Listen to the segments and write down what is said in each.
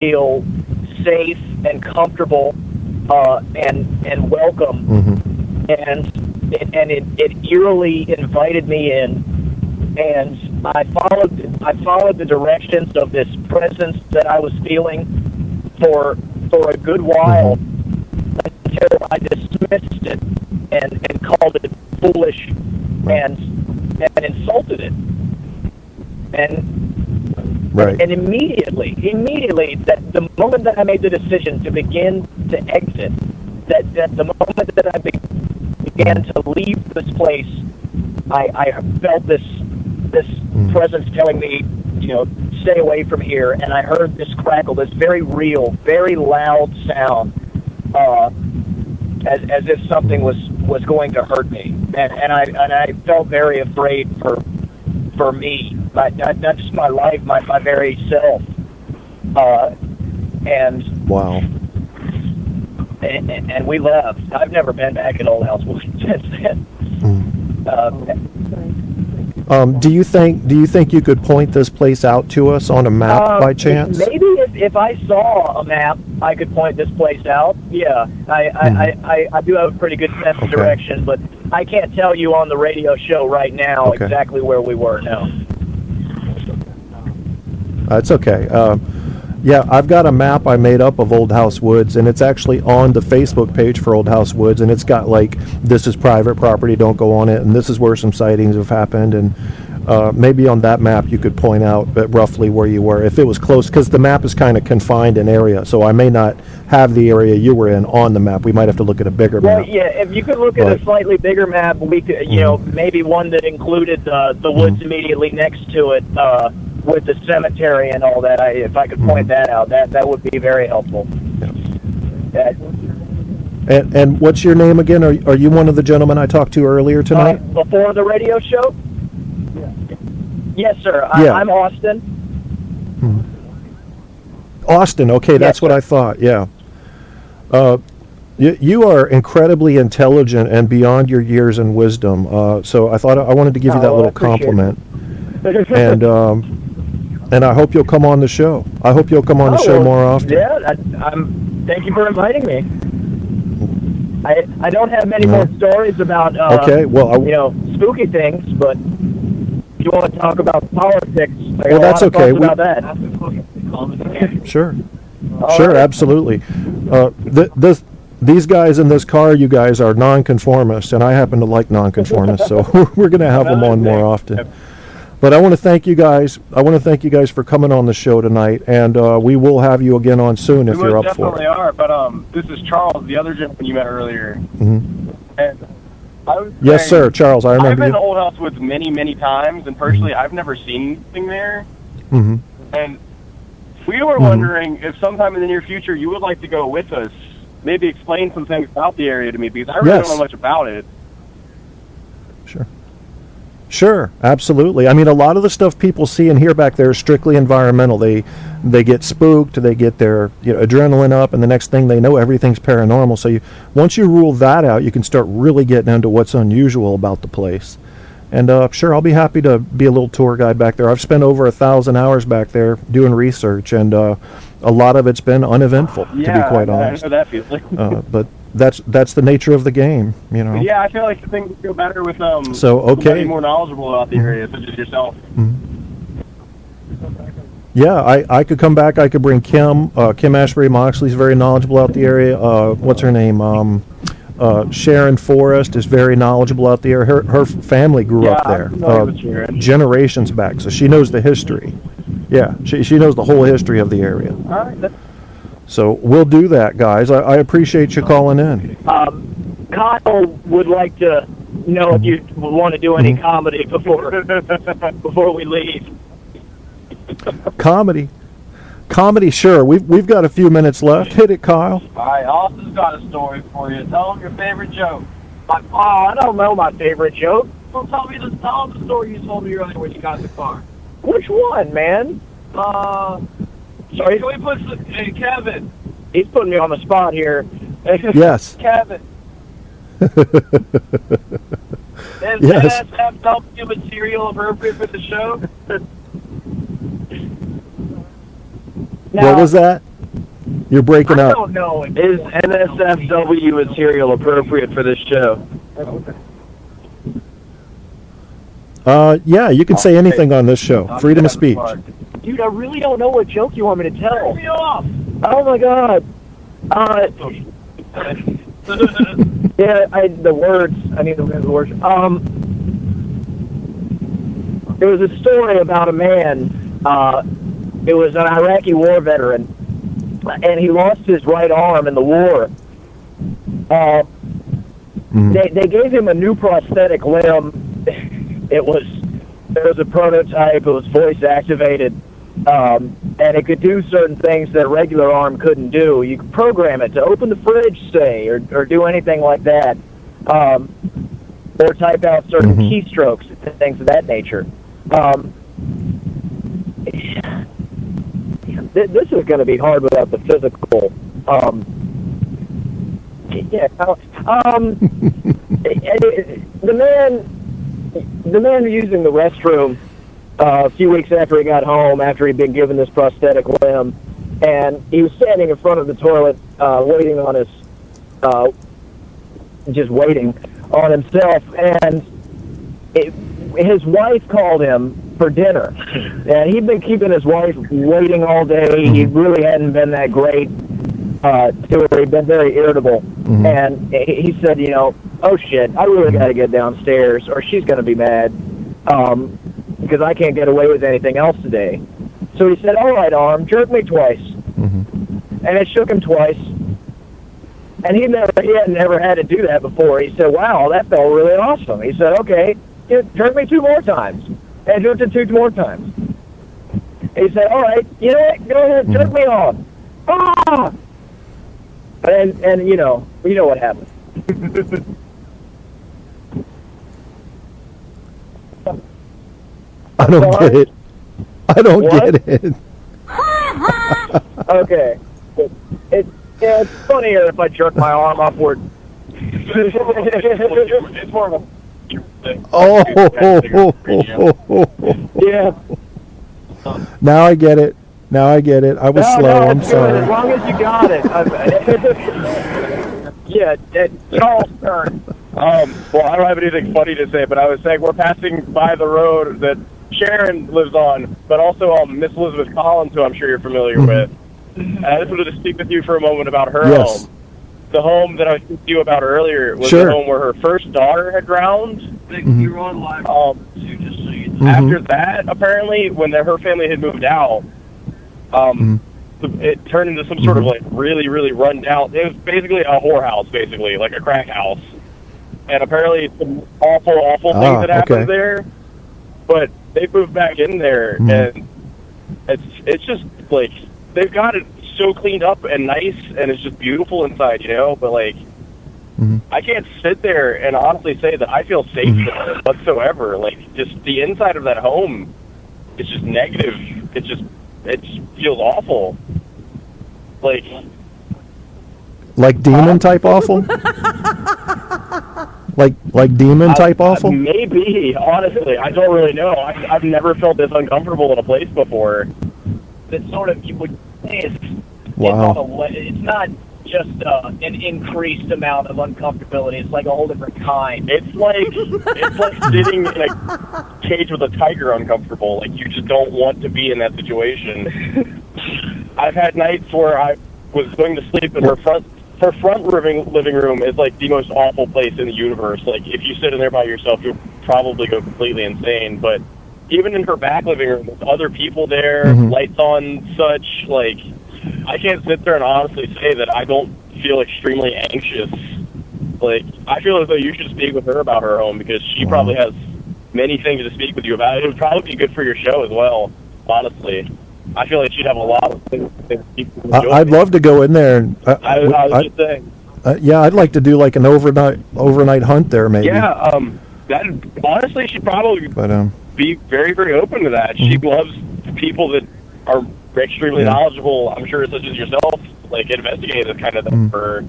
feel safe and comfortable and welcome. Mm-hmm. And it eerily invited me in, and I followed the directions of this presence that I was feeling for a good while, until I dismissed it and called it foolish and insulted it. And immediately, that the moment that I made the decision to begin to exit, that the moment that I began to leave this place, I felt this presence telling me, stay away from here. And I heard this crackle, this very real, very loud sound, as if something was going to hurt me. And I felt very afraid for me, not just my life, my very self. And wow. And we left. I've never been back at Old House Woods since then. Do you think you could point this place out to us on a map by chance? Maybe if I saw a map, I could point this place out. Yeah, I do have a pretty good sense of direction, but I can't tell you on the radio show right now exactly where we were now. That's okay. Yeah, I've got a map I made up of Old House Woods, and it's actually on the Facebook page for Old House Woods, and it's got like, this is private property, don't go on it, and this is where some sightings have happened, and maybe on that map you could point out roughly where you were, if it was close, because the map is kind of confined in area, so I may not have the area you were in on the map. We might have to look at a bigger map. Well, yeah, if you could look at a slightly bigger map, we could, maybe one that included the woods immediately next to it, with the cemetery and all that. If I could point that out, that would be very helpful. Yeah. And what's your name again? Are you one of the gentlemen I talked to earlier tonight? Before the radio show? Yeah. Yes, sir. I'm Austin. Austin, okay, that's what I thought, yeah. You are incredibly intelligent and beyond your years and wisdom, so I thought I wanted to give you that little compliment. And I hope you'll come on the show. I hope you'll come on the show more often. Yeah, thank you for inviting me. I don't have many more stories about spooky things, but if you want to talk about politics, that's okay. About that. Sure, sure, absolutely. These guys in this car, you guys are nonconformists, and I happen to like nonconformists, so we're going to have them on more often. But I want to thank you guys. For coming on the show tonight, and we will have you again on soon if you're up for it. We definitely are. But this is Charles, the other gentleman you met earlier. Mm-hmm. And I was yes, sir, Charles. I remember. I've been to Old House Woods many, many times, and personally, I've never seen anything there. Mm-hmm. And we were wondering if sometime in the near future you would like to go with us, maybe explain some things about the area to me, because I really don't know much about it. Sure, absolutely. I mean, a lot of the stuff people see and hear back there is strictly environmental. They get spooked, they get their adrenaline up, and the next thing they know, everything's paranormal. So once you rule that out, you can start really getting into what's unusual about the place. And sure, I'll be happy to be a little tour guide back there. I've spent over 1,000 hours back there doing research, and a lot of it's been uneventful, to be quite honest. I know that feeling. But that's the nature of the game, Yeah, I feel like things go better with somebody more knowledgeable about the area, such as yourself. Yeah, I could come back. I could bring Kim. Kim Ashbury Moxley's very knowledgeable out the area. What's her name? Sharon Forrest is very knowledgeable out there. Her family grew up there generations back, so she knows the history. Yeah, she knows the whole history of the area. All right. So we'll do that, guys. I appreciate you calling in. Kyle would like to know if you want to do any comedy before we leave. Comedy, sure. We've got a few minutes left. Hit it, Kyle. All right, Austin's got a story for you. Tell him your favorite joke. I don't know my favorite joke. Well, tell him the story you told me earlier when you got in the car. Which one, man? Sorry, can we put hey, Kevin? He's putting me on the spot here. Yes. Kevin. Yes. Have something material appropriate for the show? Now, what was that? You're breaking I up. don't know. Is NSFW material appropriate for this show? Yeah, you can say anything on this show. Freedom of speech. Dude, I really don't know what joke you want me to tell. Turn me off! Oh my god. Yeah, the words. I need to remember the words. There was a story about a man. It was an Iraqi war veteran, and he lost his right arm in the war. They gave him a new prosthetic limb. It was a prototype. It was voice activated, and it could do certain things that a regular arm couldn't do. You could program it to open the fridge, say, or do anything like that, or type out certain keystrokes and things of that nature. This is going to be hard without the physical. The man using the restroom a few weeks after he got home, after he'd been given this prosthetic limb, and he was standing in front of the toilet, waiting on himself, and his wife called him for dinner, and he'd been keeping his wife waiting all day. He really hadn't been that great to her. He'd been very irritable, and he said, oh shit, I really got to get downstairs, or she's going to be mad, because I can't get away with anything else today. So he said, all right, arm, jerk me twice. And it shook him twice. And he had never had to do that before. He said, wow, that felt really awesome. He said, okay, jerk me 2 more times. And jerked it 2 more times. He said, all right, you know what, go ahead, jerk me off. Ah! And you know what happened. I don't get it. I don't get it. Okay. It's funnier if I jerk my arm upward. It's more of a thing. Oh. Yeah. Now I get it. I was slow. I'm sorry. As long as you got it. Yeah, Charles' turn. Well, I don't have anything funny to say, but I was saying we're passing by the road that Sharon lives on, but also Miss Elizabeth Collins, who I'm sure you're familiar with. And I just wanted to speak with you for a moment about her home. The home that I was speaking to you about earlier was the home where her first daughter had drowned. You're on live. After that, apparently, when her family had moved out, it turned into some sort of like really, really run down. It was basically a whorehouse, basically like a crack house. And apparently, some awful things that happened there. But they moved back in there, and it's just like they've got it so cleaned up and nice, and it's just beautiful inside, But like, I can't sit there and honestly say that I feel safe there whatsoever. Like, just the inside of that home, it's just negative. It just feels awful. Like demon type awful. Like demon type awful. Maybe, honestly, I don't really know. I've never felt this uncomfortable in a place before. That sort of, you would say it's not just an increased amount of uncomfortability. It's like a whole different kind. It's like sitting in a cage with a tiger uncomfortable. Like, you just don't want to be in that situation. I've had nights where I was going to sleep in her front living room is like the most awful place in the universe. Like, if you sit in there by yourself, you'll probably go completely insane. But even in her back living room, with other people there, lights on, such, like, I can't sit there and honestly say that I don't feel extremely anxious. Like, I feel as though you should speak with her about her home, because she probably has many things to speak with you about. It would probably be good for your show as well, honestly. I feel like she'd have a lot of things to speak with. I'd love to go in there. And, I was just saying. Yeah, I'd like to do like an overnight hunt there, maybe. Yeah, that honestly, she'd probably be very, very open to that. She loves people that are extremely knowledgeable, I'm sure, such as yourself, like, investigate this kind of thing for her.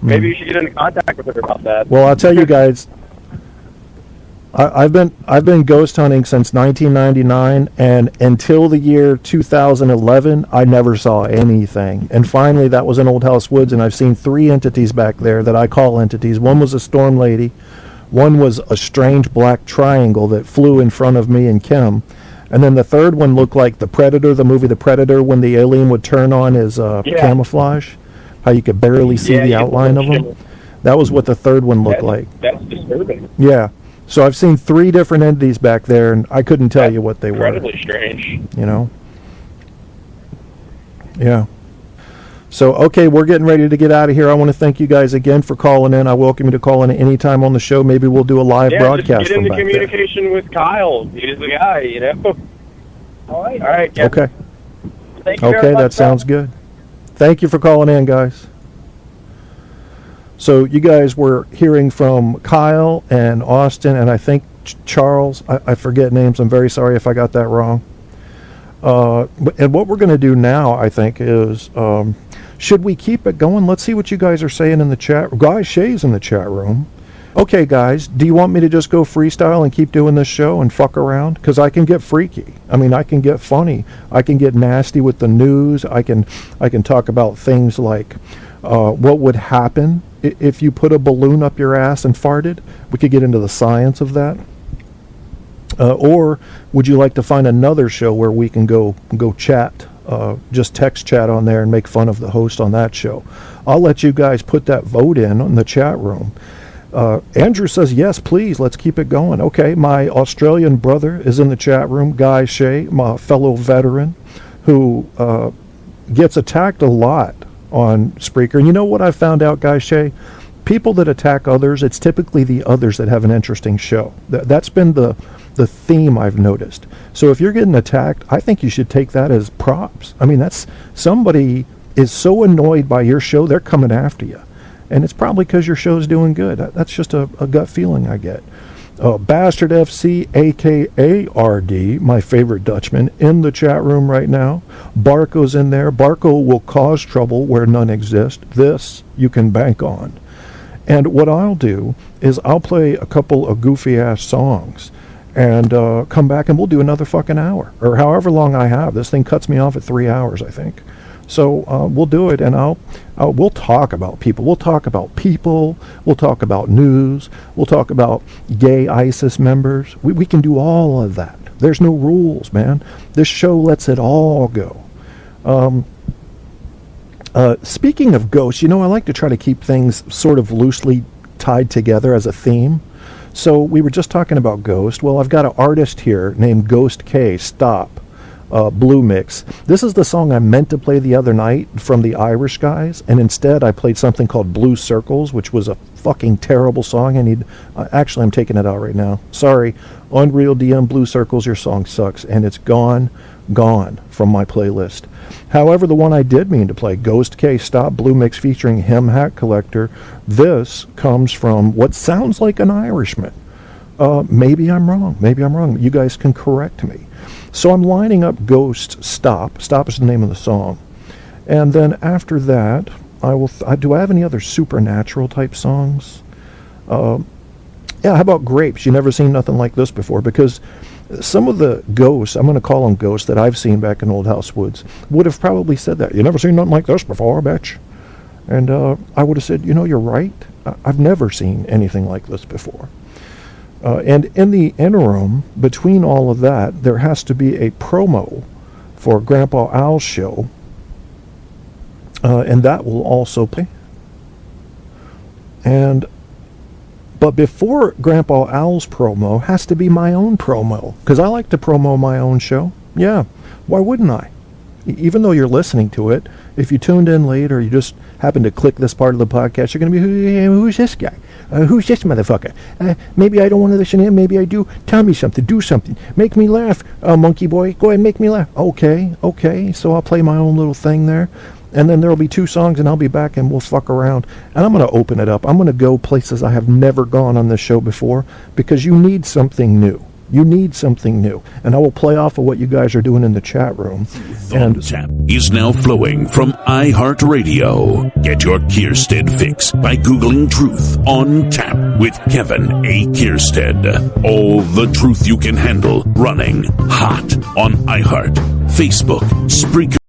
Maybe you should get into contact with her about that. Well, I'll tell you guys, I've been ghost hunting since 1999, and until the year 2011, I never saw anything. And finally, that was in Old House Woods, and I've seen 3 entities back there that I call entities. One was a storm lady, one was a strange black triangle that flew in front of me and Kim, and then the third one looked like the Predator, the movie The Predator, when the alien would turn on his camouflage, how you could barely see the outline of him. That was what the third one looked like. That's disturbing. Yeah. So I've seen 3 different entities back there, and I couldn't tell you what they were. Incredibly strange. You know? Yeah. So, okay, we're getting ready to get out of here. I want to thank you guys again for calling in. I welcome you to call in at any time on the show. Maybe we'll do a live broadcast just get into from back communication there. with Kyle. He's the guy, you know? All right, Kevin. Okay. Thank you very Okay, much, that sounds good. Thank you for calling in, guys. So you guys were hearing from Kyle and Austin, and I think Charles. I forget names. I'm very sorry if I got that wrong. And what we're going to do now, I think, is should we keep it going? Let's see what you guys are saying in the chat. Guy Shay's in the chat room. Okay, guys, do you want me to just go freestyle and keep doing this show and fuck around? Because I can get freaky. I mean, I can get funny. I can get nasty with the news. I can talk about things like what would happen if you put a balloon up your ass and farted. We could get into the science of that. Or would you like to find another show where we can go chat, just text chat on there and make fun of the host on that show? I'll let you guys put that vote in the chat room. Andrew says, yes, please, let's keep it going. Okay, my Australian brother is in the chat room, Guy Shay, my fellow veteran, who gets attacked a lot on Spreaker. And you know what I found out, Guy Shay? People that attack others, it's typically the others that have an interesting show. That's been the theme I've noticed. So if you're getting attacked, I think you should take that as props. I mean, that's somebody is so annoyed by your show, they're coming after you. And it's probably because your show's doing good. That's just a gut feeling I get. Bastard FC, a.k.a. RD, my favorite Dutchman, in the chat room right now. Barco's in there. Barco will cause trouble where none exist. This you can bank on. And what I'll do is I'll play a couple of goofy-ass songs and come back and we'll do another fucking hour. Or however long I have. This thing cuts me off at 3 hours, I think. So we'll do it, and we'll talk about people. We'll talk about people. We'll talk about news. We'll talk about gay ISIS members. We can do all of that. There's no rules, man. This show lets it all go. Speaking of ghosts, you know, I like to try to keep things sort of loosely tied together as a theme. So we were just talking about ghost. Well, I've got an artist here named Ghost K. Stop. Blue Mix. This is the song I meant to play the other night from the Irish guys, and instead I played something called Blue Circles, which was a fucking terrible song. Actually, I'm taking it out right now. Sorry. Unreal DM Blue Circles, your song sucks, and it's gone from my playlist. However, the one I did mean to play, Ghost K Stop Blue Mix featuring Hem Hat Collector, this comes from what sounds like an Irishman. Maybe I'm wrong. You guys can correct me. So I'm lining up Ghost Stop. Stop is the name of the song. And then after that, do I have any other supernatural type songs? Yeah, how about Grapes? You never seen nothing like this before, because some of the ghosts, I'm going to call them ghosts, that I've seen back in Old House Woods would have probably said that. You never seen nothing like this before, bitch. And I would have said, you know, you're right. I've never seen anything like this before. And in the interim, between all of that, there has to be a promo for Grandpa Al's show. And that will also play. But before Grandpa Al's promo has to be my own promo, because I like to promo my own show. Yeah, why wouldn't I? Even though you're listening to it, if you tuned in late or you just happen to click this part of the podcast, you're going to be, who's this guy? Who's this motherfucker? Maybe I don't want to listen to him. Maybe I do. Tell me something. Do something. Make me laugh. Monkey boy, go ahead and make me laugh. Okay. So I'll play my own little thing there. And then there will be 2 songs, and I'll be back, and we'll fuck around. And I'm going to open it up. I'm going to go places I have never gone on this show before, because you need something new. You need something new. And I will play off of what you guys are doing in the chat room. And Tap is now flowing from iHeartRadio. Get your Kierstead fix by Googling Truth on Tap with Kevin A. Kierstead. All the truth you can handle, running hot on iHeart, Facebook, Spreaker.